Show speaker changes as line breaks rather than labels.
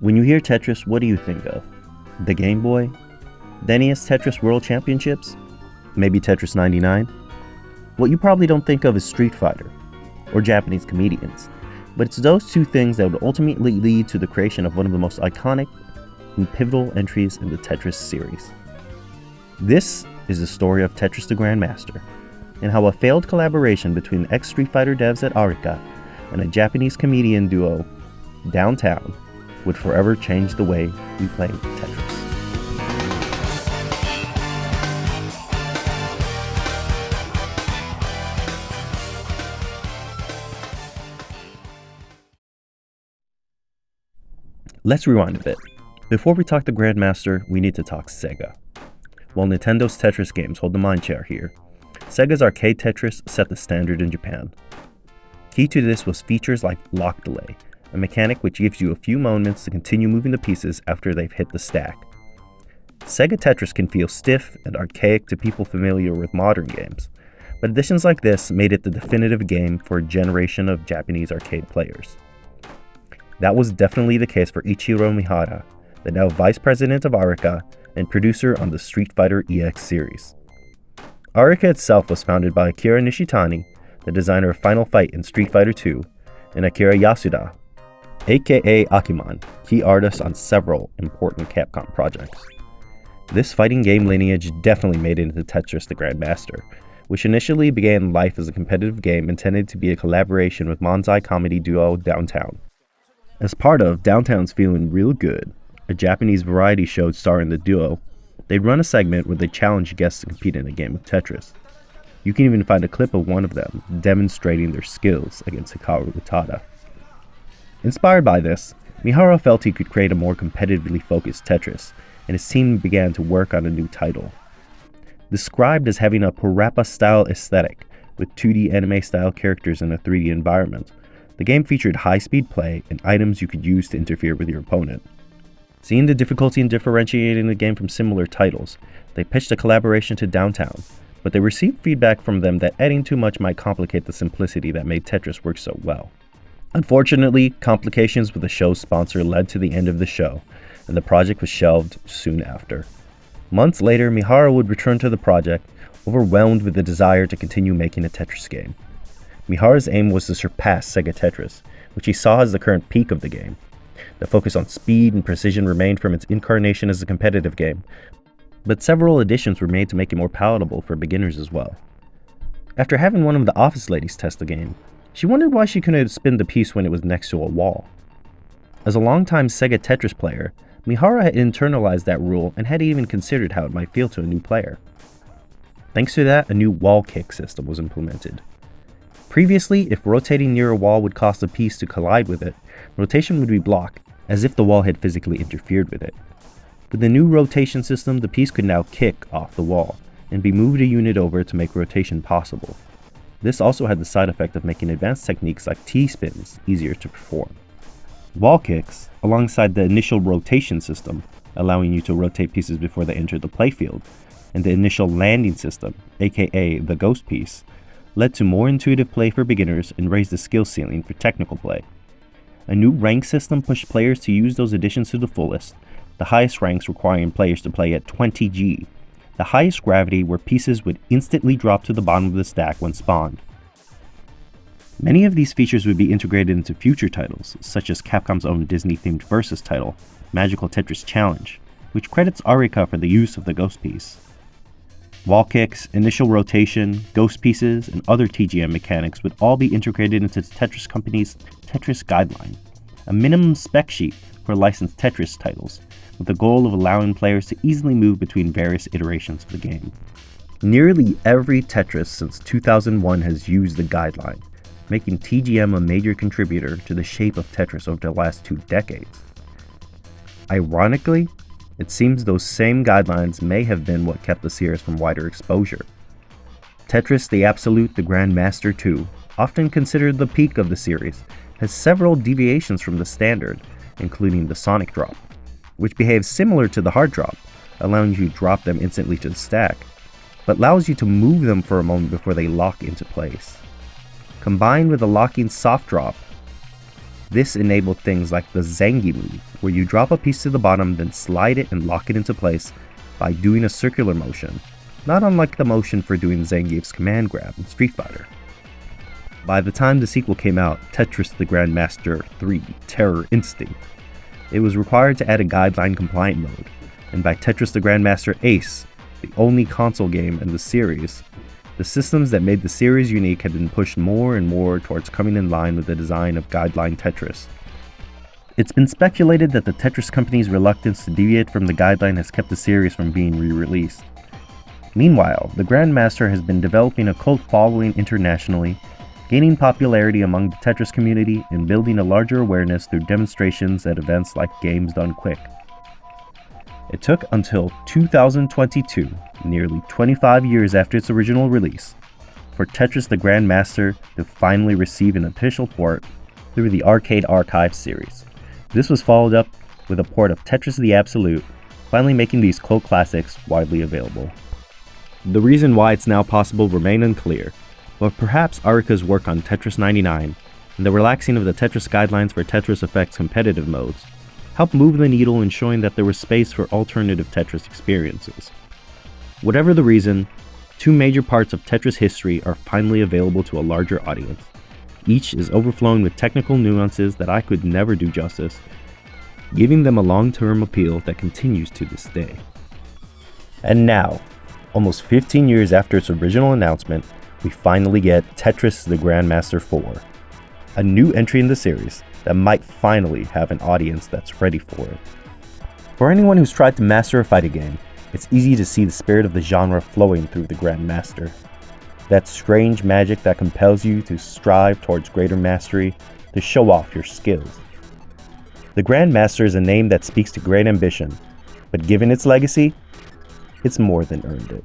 When you hear Tetris, what do you think of? The Game Boy? The NES Tetris World Championships? Maybe Tetris 99? What you probably don't think of is Street Fighter, or Japanese comedians, but it's those two things that would ultimately lead to the creation of one of the most iconic and pivotal entries in the Tetris series. This is the story of Tetris the Grand Master, and how a failed collaboration between the ex-Street Fighter devs at Arika and a Japanese comedian duo, Downtown, would forever change the way we play Tetris. Let's rewind a bit. Before we talk the Grandmaster, we need to talk Sega. While Nintendo's Tetris games hold the mindshare here, Sega's arcade Tetris set the standard in Japan. Key to this was features like lock delay, a mechanic which gives you a few moments to continue moving the pieces after they've hit the stack. Sega Tetris can feel stiff and archaic to people familiar with modern games, but additions like this made it the definitive game for a generation of Japanese arcade players. That was definitely the case for Ichiro Mihara, the now vice president of Arika and producer on the Street Fighter EX series. Arika itself was founded by Akira Nishitani, the designer of Final Fight in Street Fighter II, and Akira Yasuda, aka Akiman, key artist on several important Capcom projects. This fighting game lineage definitely made it into Tetris the Grand Master, which initially began life as a competitive game intended to be a collaboration with Manzai comedy duo Downtown. As part of Downtown's Feeling Real Good, a Japanese variety show starring the duo, they'd run a segment where they challenged guests to compete in a game of Tetris. You can even find a clip of one of them demonstrating their skills against Hikaru Utada. Inspired by this, Mihara felt he could create a more competitively focused Tetris, and his team began to work on a new title. Described as having a Parappa-style aesthetic, with 2D anime-style characters in a 3D environment, the game featured high-speed play and items you could use to interfere with your opponent. Seeing the difficulty in differentiating the game from similar titles, they pitched a collaboration to Downtown, but they received feedback from them that adding too much might complicate the simplicity that made Tetris work so well. Unfortunately, complications with the show's sponsor led to the end of the show, and the project was shelved soon after. Months later, Mihara would return to the project, overwhelmed with the desire to continue making a Tetris game. Mihara's aim was to surpass Sega Tetris, which he saw as the current peak of the game. The focus on speed and precision remained from its incarnation as a competitive game, but several additions were made to make it more palatable for beginners as well. After having one of the office ladies test the game, she wondered why she couldn't spin the piece when it was next to a wall. As a longtime Sega Tetris player, Mihara had internalized that rule and had even considered how it might feel to a new player. Thanks to that, a new wall kick system was implemented. Previously, if rotating near a wall would cause the piece to collide with it, rotation would be blocked, as if the wall had physically interfered with it. With the new rotation system, the piece could now kick off the wall, and be moved a unit over to make rotation possible. This also had the side effect of making advanced techniques like T-spins easier to perform. Wall kicks, alongside the initial rotation system, allowing you to rotate pieces before they enter the playfield, and the initial landing system, aka the ghost piece, led to more intuitive play for beginners and raised the skill ceiling for technical play. A new rank system pushed players to use those additions to the fullest, the highest ranks requiring players to play at 20G, the highest gravity where pieces would instantly drop to the bottom of the stack when spawned. Many of these features would be integrated into future titles, such as Capcom's own Disney-themed Versus title, Magical Tetris Challenge, which credits Arika for the use of the ghost piece. Wall kicks, initial rotation, ghost pieces, and other TGM mechanics would all be integrated into the Tetris company's Tetris guideline, a minimum spec sheet for licensed Tetris titles, with the goal of allowing players to easily move between various iterations of the game. Nearly every Tetris since 2001 has used the guideline, making TGM a major contributor to the shape of Tetris over the last 2 decades. Ironically, it seems those same guidelines may have been what kept the series from wider exposure. Tetris the Absolute the Grand Master 2, often considered the peak of the series, has several deviations from the standard, including the Sonic Drop, which behaves similar to the Hard Drop, allowing you to drop them instantly to the stack, but allows you to move them for a moment before they lock into place. Combined with a locking Soft Drop, This enabled things like the Zangi move, where you drop a piece to the bottom, then slide it and lock it into place by doing a circular motion, not unlike the motion for doing Zangief's command grab in Street Fighter. By the time the sequel came out, Tetris the Grand Master 3 Terror Instinct, it was required to add a guideline compliant mode, and by Tetris the Grand Master Ace, the only console game in the series, the systems that made the series unique had been pushed more and more towards coming in line with the design of guideline Tetris. It's been speculated that the Tetris company's reluctance to deviate from the guideline has kept the series from being re-released. Meanwhile, the Grand Master has been developing a cult following internationally, gaining popularity among the Tetris community and building a larger awareness through demonstrations at events like Games Done Quick. It took until 2022, nearly 25 years after its original release, for Tetris the Grand Master to finally receive an official port through the Arcade Archive series. This was followed up with a port of Tetris the Absolute, finally making these cult classics widely available. The reason why it's now possible remain unclear, but perhaps Arika's work on Tetris 99 and the relaxing of the Tetris guidelines for Tetris Effect's competitive modes helped move the needle in showing that there was space for alternative Tetris experiences. Whatever the reason, two major parts of Tetris history are finally available to a larger audience. Each is overflowing with technical nuances that I could never do justice, giving them a long-term appeal that continues to this day. And now, almost 15 years after its original announcement, we finally get Tetris the Grand Master 4, a new entry in the series that might finally have an audience that's ready for it. For anyone who's tried to master a fighting game, it's easy to see the spirit of the genre flowing through the Grand Master. That strange magic that compels you to strive towards greater mastery, to show off your skills. The Grand Master is a name that speaks to great ambition, but given its legacy, it's more than earned it.